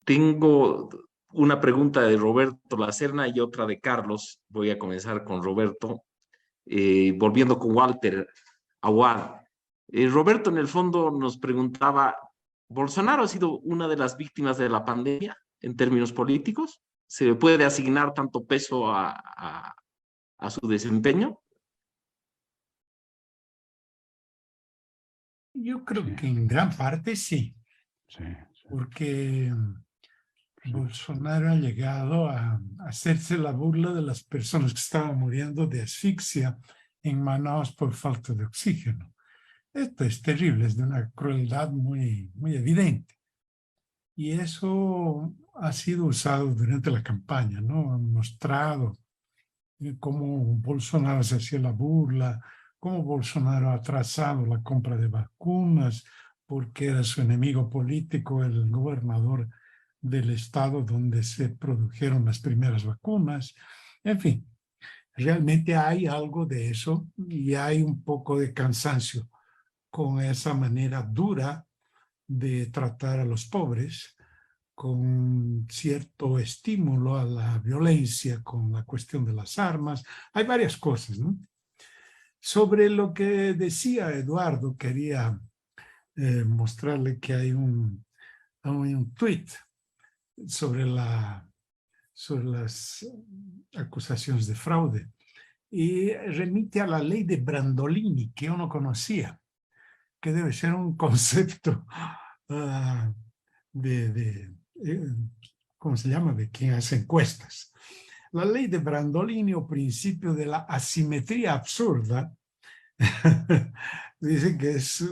Tengo una pregunta de Roberto Lacerna y otra de Carlos. Voy a comenzar con Roberto, volviendo con Walter Aguad. Roberto, en el fondo, nos preguntaba, ¿Bolsonaro ha sido una de las víctimas de la pandemia en términos políticos? ¿Se le puede asignar tanto peso a su desempeño? Yo creo Sí, que en gran parte sí, sí, sí. porque Bolsonaro ha llegado a hacerse la burla de las personas que estaban muriendo de asfixia en Manaus por falta de oxígeno. Esto es terrible, es de una crueldad muy, muy evidente. Y eso ha sido usado durante la campaña, ¿no? Han mostrado cómo Bolsonaro se hacía la burla, cómo Bolsonaro ha atrasado la compra de vacunas, porque era su enemigo político, el gobernador del estado donde se produjeron las primeras vacunas. En fin, realmente hay algo de eso y hay un poco de cansancio con esa manera dura de tratar a los pobres, con cierto estímulo a la violencia, con la cuestión de las armas. Hay varias cosas, ¿no? Sobre lo que decía Eduardo, quería mostrarle que hay un tweet sobre, sobre las acusaciones de fraude y remite a la ley de Brandolini, que yo no conocía, que debe ser un concepto ¿cómo se llama?, de quien hace encuestas. La ley de Brandolini o principio de la asimetría absurda dice que es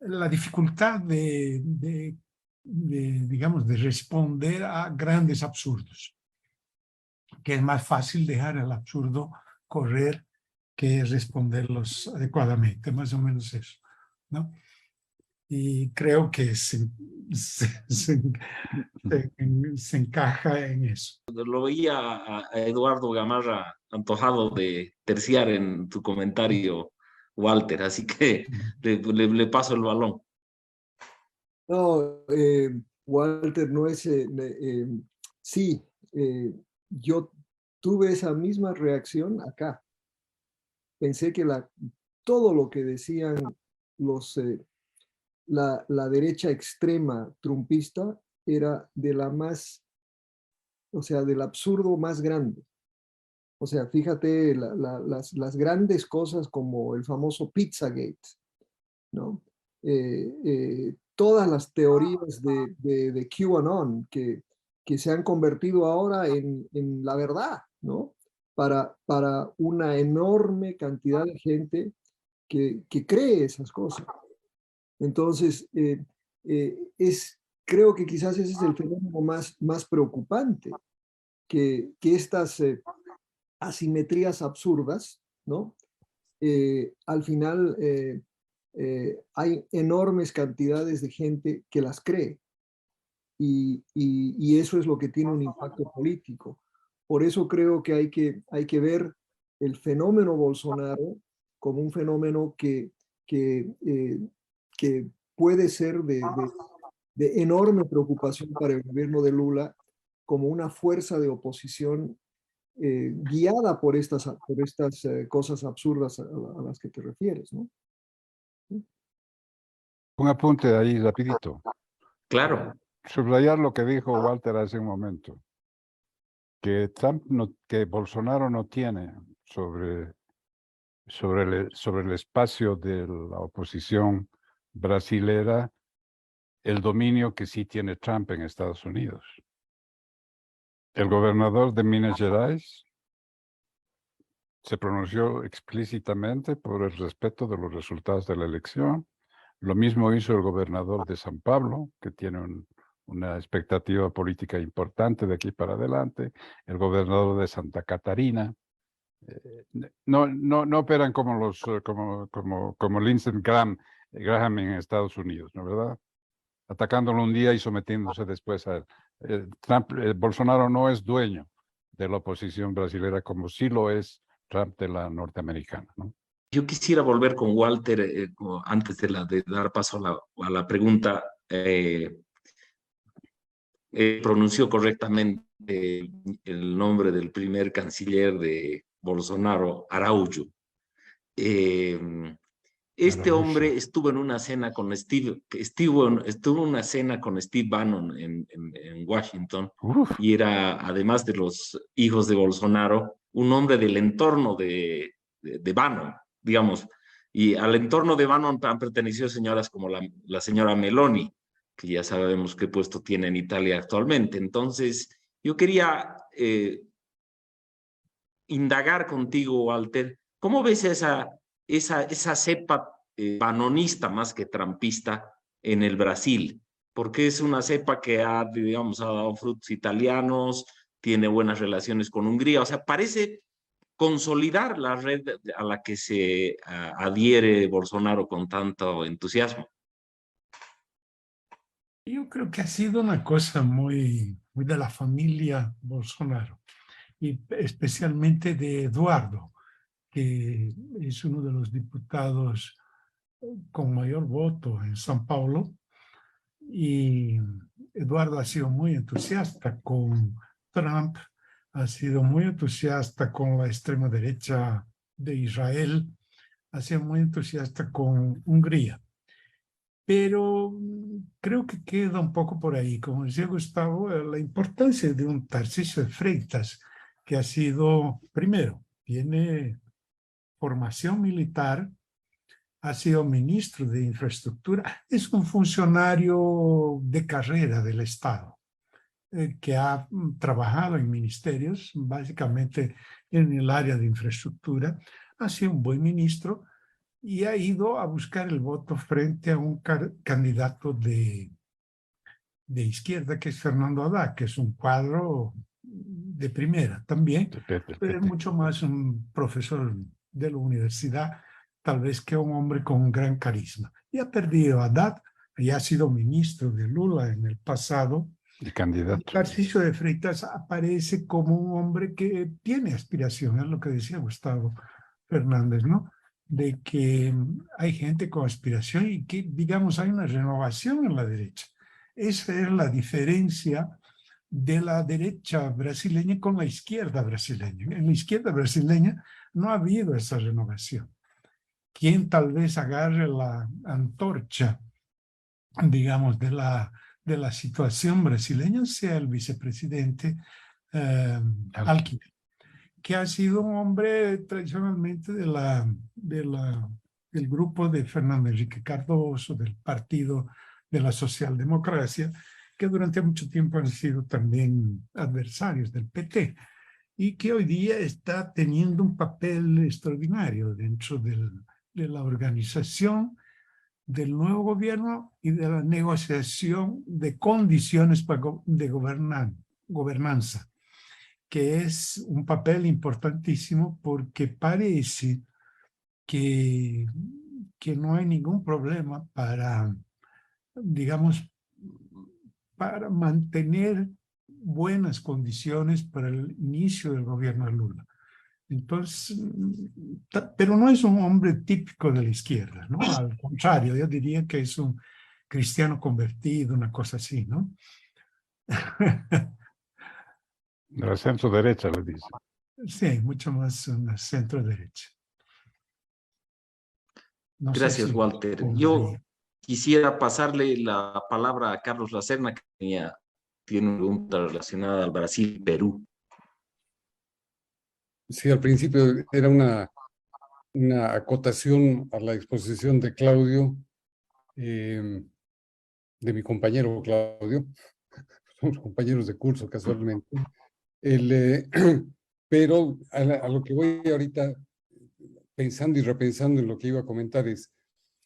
la dificultad digamos, de responder a grandes absurdos, que es más fácil dejar el absurdo correr que responderlos adecuadamente, más o menos eso, ¿no? Y creo que se encaja en eso. Lo veía a Eduardo Gamarra antojado de terciar en tu comentario, Walter, así que le paso el balón. No, Walter, no es... sí, yo tuve esa misma reacción acá. Pensé que todo lo que decían la derecha extrema trumpista era de la más, o sea, del absurdo más grande. O sea, fíjate las grandes cosas como el famoso Pizzagate, ¿no? Todas las teorías de QAnon que se han convertido ahora en la verdad, ¿no? Para una enorme cantidad de gente que cree esas cosas. Entonces, creo que quizás ese es el fenómeno más preocupante, que estas asimetrías absurdas, ¿no? Al final hay enormes cantidades de gente que las cree y eso es lo que tiene un impacto político. Por eso creo que hay que ver el fenómeno Bolsonaro como un fenómeno que puede ser de enorme preocupación para el gobierno de Lula, como una fuerza de oposición guiada por estas cosas absurdas a las que te refieres, ¿no? Un apunte ahí rapidito. Claro. Subrayar lo que dijo Walter hace un momento, que que Bolsonaro no tiene sobre el espacio de la oposición brasilera el dominio que sí tiene Trump en Estados Unidos. El gobernador de Minas Gerais se pronunció explícitamente por el respeto de los resultados de la elección. Lo mismo hizo el gobernador de San Pablo, que tiene una expectativa política importante de aquí para adelante. El gobernador de Santa Catarina. No operan como como Lindsey Graham en Estados Unidos, ¿no verdad? Atacándolo un día y sometiéndose después a él. Bolsonaro no es dueño de la oposición brasilera como sí lo es Trump de la norteamericana, ¿no? Yo quisiera volver con Walter antes de dar paso a la pregunta. pronunció correctamente el nombre del primer canciller de Bolsonaro, Araújo. Este hombre estuvo en una cena con estuvo en una cena con Steve Bannon en Washington, y era, además de los hijos de Bolsonaro, un hombre del entorno de Bannon, digamos. Y al entorno de Bannon han pertenecido señoras como la señora Meloni, que ya sabemos qué puesto tiene en Italia actualmente. Entonces, yo quería indagar contigo, Walter, ¿cómo ves esa cepa banonista más que trampista en el Brasil? Porque es una cepa que ha, digamos, ha dado frutos italianos, tiene buenas relaciones con Hungría, o sea, parece consolidar la red a la que se adhiere Bolsonaro con tanto entusiasmo. Yo creo que ha sido una cosa muy de la familia Bolsonaro, y especialmente de Eduardo, que es uno de los diputados con mayor voto en São Paulo. Y Eduardo ha sido muy entusiasta con Trump, ha sido muy entusiasta con la extrema derecha de Israel, ha sido muy entusiasta con Hungría. Pero creo que queda un poco por ahí. Como decía Gustavo, la importancia de un Tarcísio de Freitas, que ha sido, primero, tiene formación militar, ha sido ministro de Infraestructura, es un funcionario de carrera del Estado, que ha trabajado en ministerios, básicamente en el área de infraestructura, ha sido un buen ministro y ha ido a buscar el voto frente a un candidato de izquierda, que es Fernando Haddad, que es un cuadro de primera también, pero es mucho más un profesor de la universidad, tal vez, que un hombre con un gran carisma. Y ha perdido a Haddad, y ha sido ministro de Lula en el pasado. Y candidato. Tarcísio de Freitas aparece como un hombre que tiene aspiración, es lo que decía Gustavo Fernández, ¿no? De que hay gente con aspiración y que, digamos, hay una renovación en la derecha. Esa es la diferencia de la derecha brasileña con la izquierda brasileña. En la izquierda brasileña no ha habido esa renovación. Quien tal vez agarre la antorcha, digamos, de la situación brasileña sea el vicepresidente Alckmin, que ha sido un hombre tradicionalmente del grupo de Fernando Henrique Cardoso, del Partido de la Socialdemocracia, que durante mucho tiempo han sido también adversarios del PT, y que hoy día está teniendo un papel extraordinario dentro de la organización del nuevo gobierno y de la negociación de condiciones de gobernanza, que es un papel importantísimo porque parece que no hay ningún problema para, digamos, para mantener buenas condiciones para el inicio del gobierno de Lula. Entonces, pero no es un hombre típico de la izquierda, ¿no? Al contrario, yo diría que es un cristiano convertido, una cosa así, ¿no? De la centro derecha, le dice. Sí, mucho más una centro derecha. No Gracias, sé si Walter. Yo quisiera pasarle la palabra a Carlos Lacerna, que tiene una pregunta relacionada al Brasil y Perú. Sí, al principio era una acotación a la exposición de Claudio, de mi compañero Claudio. Somos compañeros de curso casualmente. Pero a lo que voy ahorita pensando y repensando en lo que iba a comentar es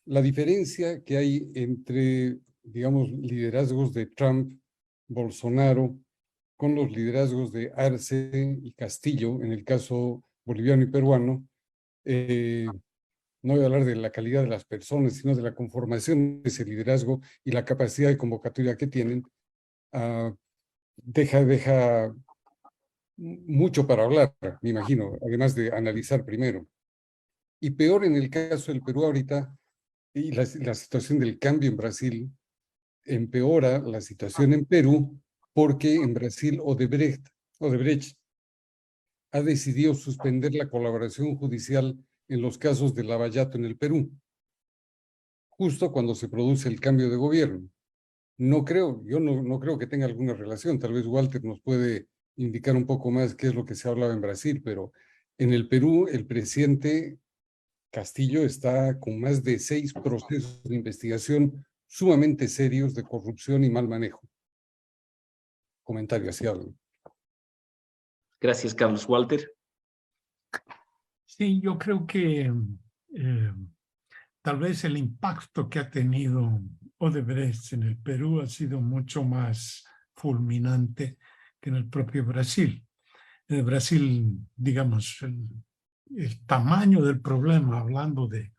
la diferencia que hay entre, digamos, liderazgos de Trump, Bolsonaro, con los liderazgos de Arce y Castillo, en el caso boliviano y peruano. No voy a hablar de la calidad de las personas, sino de la conformación de ese liderazgo y la capacidad de convocatoria que tienen. Deja mucho para hablar, me imagino, además de analizar primero. Y peor en el caso del Perú ahorita, y la situación del cambio en Brasil, empeora la situación en Perú, porque en Brasil Odebrecht ha decidido suspender la colaboración judicial en los casos de Lava Jato en el Perú, justo cuando se produce el cambio de gobierno. No creo que tenga alguna relación. Tal vez Walter nos puede indicar un poco más qué es lo que se hablaba en Brasil, pero en el Perú el presidente Castillo está con más de 6 procesos de investigación sumamente serios de corrupción y mal manejo. Comentario hacia algo. Gracias, Carlos. Walter. Sí, yo creo que tal vez el impacto que ha tenido Odebrecht en el Perú ha sido mucho más fulminante que en el propio Brasil. En el Brasil, digamos, el tamaño del problema, hablando de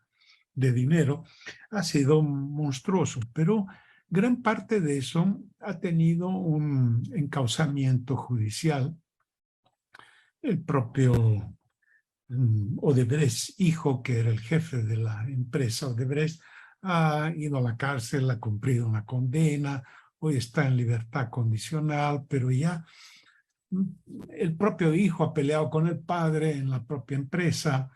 dinero, ha sido monstruoso, pero gran parte de eso ha tenido un encauzamiento judicial. El propio Odebrecht, hijo, que era el jefe de la empresa Odebrecht, ha ido a la cárcel, ha cumplido una condena, hoy está en libertad condicional, pero ya el propio hijo ha peleado con el padre en la propia empresa.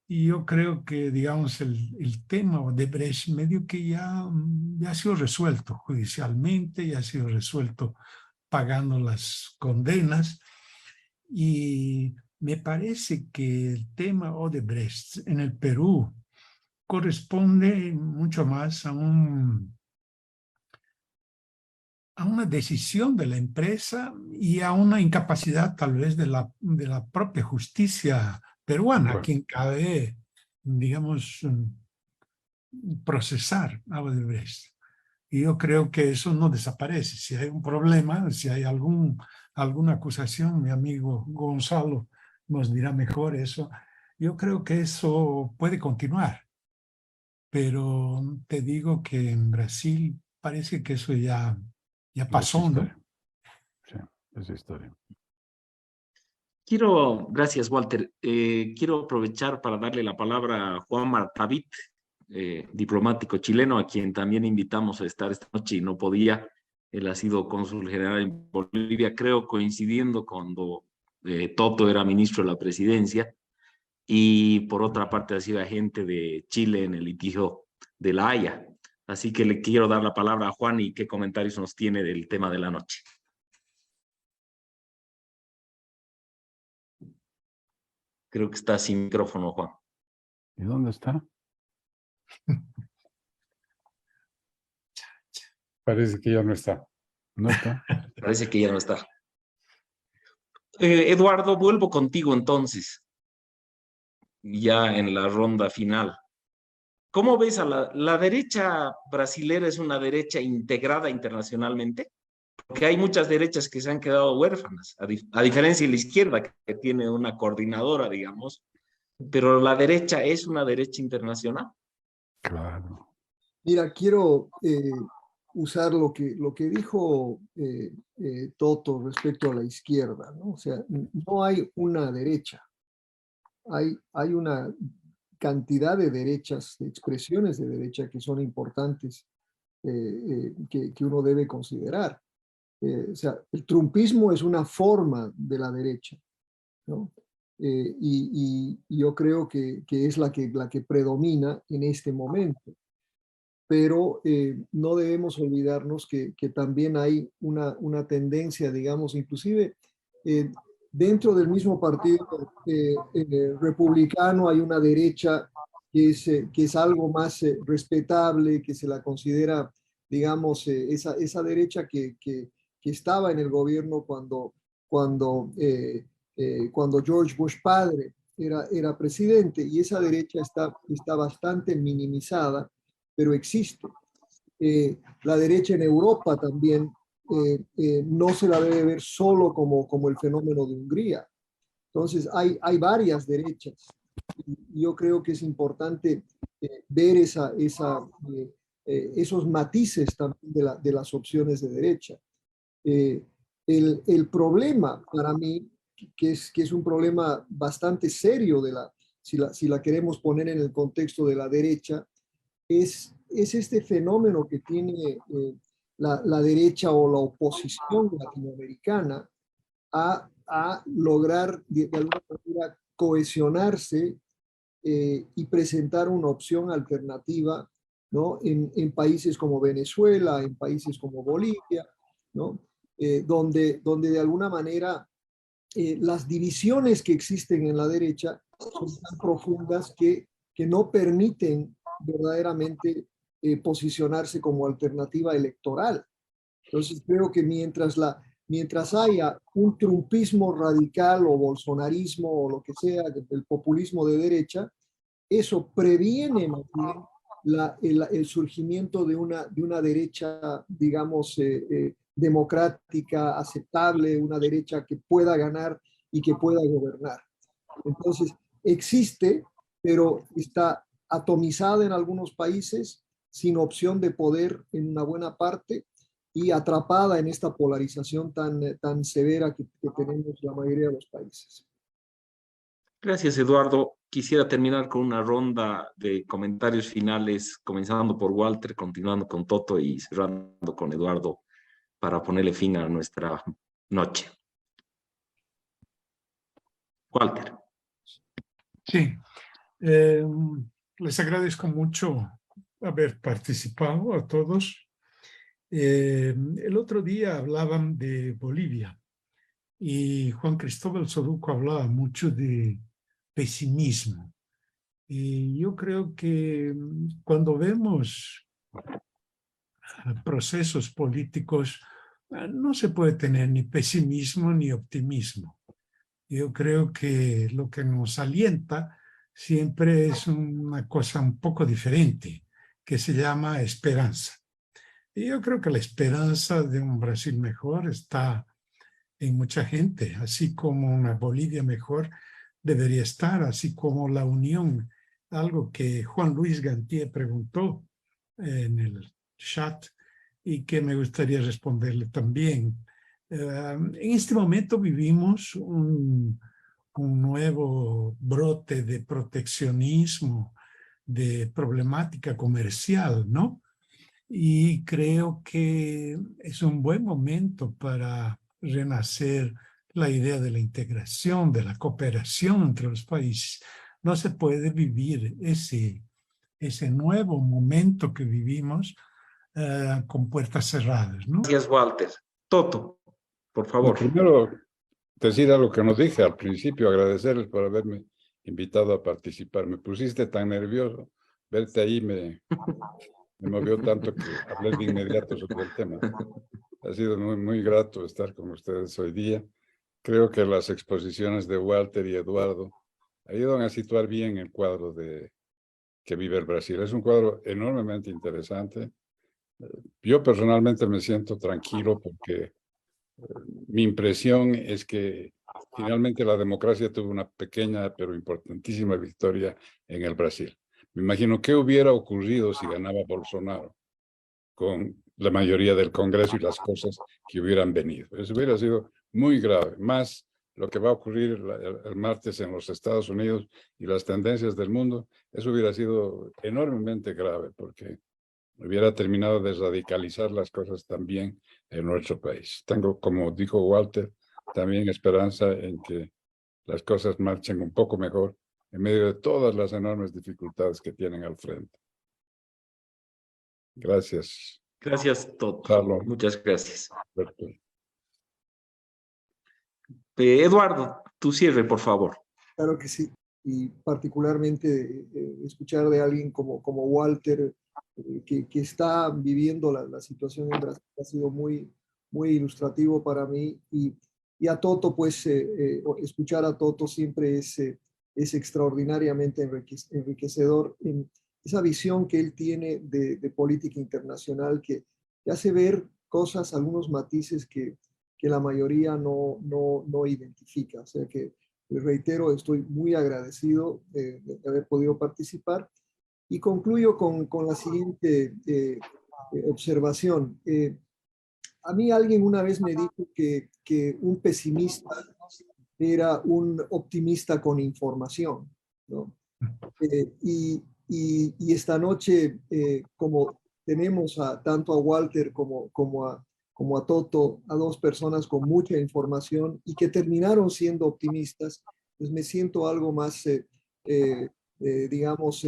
Y yo creo que, digamos, el tema Odebrecht medio que ya ha sido resuelto judicialmente, ya ha sido resuelto pagando las condenas. Y me parece que el tema Odebrecht en el Perú corresponde mucho más a una decisión de la empresa y a una incapacidad tal vez de la propia justicia peruana, a quien cabe, digamos, procesar a Odebrecht. Y yo creo que eso no desaparece. Si hay un problema, si hay alguna acusación, mi amigo Gonzalo nos dirá mejor eso. Yo creo que eso puede continuar. Pero te digo que en Brasil parece que eso ya pasó, ¿no? Sí, es historia. Gracias, Walter. Quiero aprovechar para darle la palabra a Juan Martavit, diplomático chileno, a quien también invitamos a estar esta noche y no podía. Él ha sido cónsul general en Bolivia, creo, coincidiendo cuando Toto era ministro de la presidencia, y por otra parte ha sido agente de Chile en el litigio de La Haya. Así que le quiero dar la palabra a Juan y qué comentarios nos tiene del tema de la noche. Creo que está sin micrófono, Juan. ¿Y dónde está? Parece que ya no está. ¿No está? Parece que ya no está. Eduardo, vuelvo contigo entonces, ya en la ronda final. ¿Cómo ves a la derecha brasilera? ¿Es una derecha integrada internacionalmente? Porque hay muchas derechas que se han quedado huérfanas, a diferencia de la izquierda, que tiene una coordinadora, digamos, pero la derecha es una derecha internacional. Claro. Mira, quiero usar lo que dijo Toto respecto a la izquierda, ¿no? O sea, no hay una derecha, hay una cantidad de derechas, de expresiones de derecha que son importantes, que uno debe considerar. O sea, el trumpismo es una forma de la derecha, ¿no? Y yo creo que es la que predomina en este momento. Pero no debemos olvidarnos que también hay una tendencia, digamos, inclusive dentro del mismo partido republicano hay una derecha que es algo más respetable, que se la considera, digamos, esa derecha que estaba en el gobierno cuando George Bush padre era presidente, y esa derecha está bastante minimizada, pero existe. La derecha en Europa también no se la debe ver solo como el fenómeno de Hungría. Entonces hay varias derechas. Y yo creo que es importante ver esos matices también de las opciones de derecha. El problema para mí, que es un problema bastante serio si la queremos poner en el contexto de la derecha, es este fenómeno que tiene la derecha o la oposición latinoamericana a lograr de alguna manera cohesionarse y presentar una opción alternativa, ¿no? En países como Venezuela, en países como Bolivia, ¿no? Donde de alguna manera las divisiones que existen en la derecha son tan profundas que no permiten verdaderamente posicionarse como alternativa electoral. Entonces creo que mientras haya un trumpismo radical o bolsonarismo o lo que sea, el populismo de derecha, eso previene más bien el surgimiento de una derecha, digamos, democrática, aceptable, una derecha que pueda ganar y que pueda gobernar. Entonces, existe, pero está atomizada en algunos países, sin opción de poder en una buena parte, y atrapada en esta polarización tan severa que tenemos la mayoría de los países. Gracias, Eduardo. Quisiera terminar con una ronda de comentarios finales, comenzando por Walter, continuando con Toto y cerrando con Eduardo para ponerle fin a nuestra noche. Walter. Sí, les agradezco mucho haber participado a todos. El otro día hablaban de Bolivia y Juan Cristóbal Soruco hablaba mucho de pesimismo. Y yo creo que cuando vemos procesos políticos, no se puede tener ni pesimismo ni optimismo. Yo creo que lo que nos alienta siempre es una cosa un poco diferente, que se llama esperanza. Y yo creo que la esperanza de un Brasil mejor está en mucha gente, así como una Bolivia mejor debería estar, así como la unión, algo que Juan Luis Gantier preguntó en el chat y que me gustaría responderle también. En este momento vivimos un nuevo brote de proteccionismo, de problemática comercial, ¿no? Y creo que es un buen momento para renacer la idea de la integración, de la cooperación entre los países. No se puede vivir ese nuevo momento que vivimos con puertas cerradas, ¿no? Gracias, Walter. Toto, por Lo favor. primero, decir algo que nos dije al principio, agradecerles por haberme invitado a participar. Me pusiste tan nervioso, verte ahí me movió tanto que hablé de inmediato sobre el tema. Ha sido muy, muy grato estar con ustedes hoy día. Creo que las exposiciones de Walter y Eduardo ayudan a situar bien el cuadro que vive el Brasil. Es un cuadro enormemente interesante. Yo personalmente me siento tranquilo porque mi impresión es que finalmente la democracia tuvo una pequeña pero importantísima victoria en el Brasil. Me imagino qué hubiera ocurrido si ganaba Bolsonaro con la mayoría del Congreso y las cosas que hubieran venido. Eso hubiera sido muy grave, más lo que va a ocurrir el martes en los Estados Unidos y las tendencias del mundo, eso hubiera sido enormemente grave porque hubiera terminado de radicalizar las cosas también en nuestro país. Tengo, como dijo Walter, también esperanza en que las cosas marchen un poco mejor en medio de todas las enormes dificultades que tienen al frente. Gracias. Gracias, Toto. Carlos. Muchas gracias. Alberto. Eduardo, tu cierre, por favor. Claro que sí, y particularmente escuchar de alguien como Walter, que está viviendo la situación en Brasil, ha sido muy, muy ilustrativo para mí, y a Toto, pues escuchar a Toto siempre es extraordinariamente enriquecedor en esa visión que él tiene de política internacional, que hace ver cosas, algunos matices que la mayoría no identifica. O sea que, reitero, estoy muy agradecido de haber podido participar. Y concluyo con la siguiente observación. A mí alguien una vez me dijo que un pesimista era un optimista con información, ¿no? Y esta noche, como tenemos tanto a Walter como a Toto, a dos personas con mucha información y que terminaron siendo optimistas, pues me siento algo más, digamos,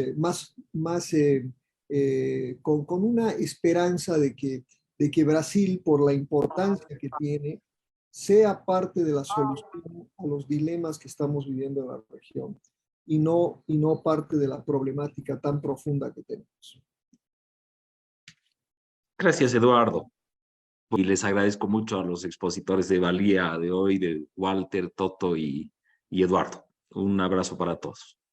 con una esperanza de que Brasil, por la importancia que tiene, sea parte de la solución a los dilemas que estamos viviendo en la región y no parte de la problemática tan profunda que tenemos. Gracias, Eduardo. Y les agradezco mucho a los expositores de Valía de hoy, de Walter, Toto y Eduardo. Un abrazo para todos.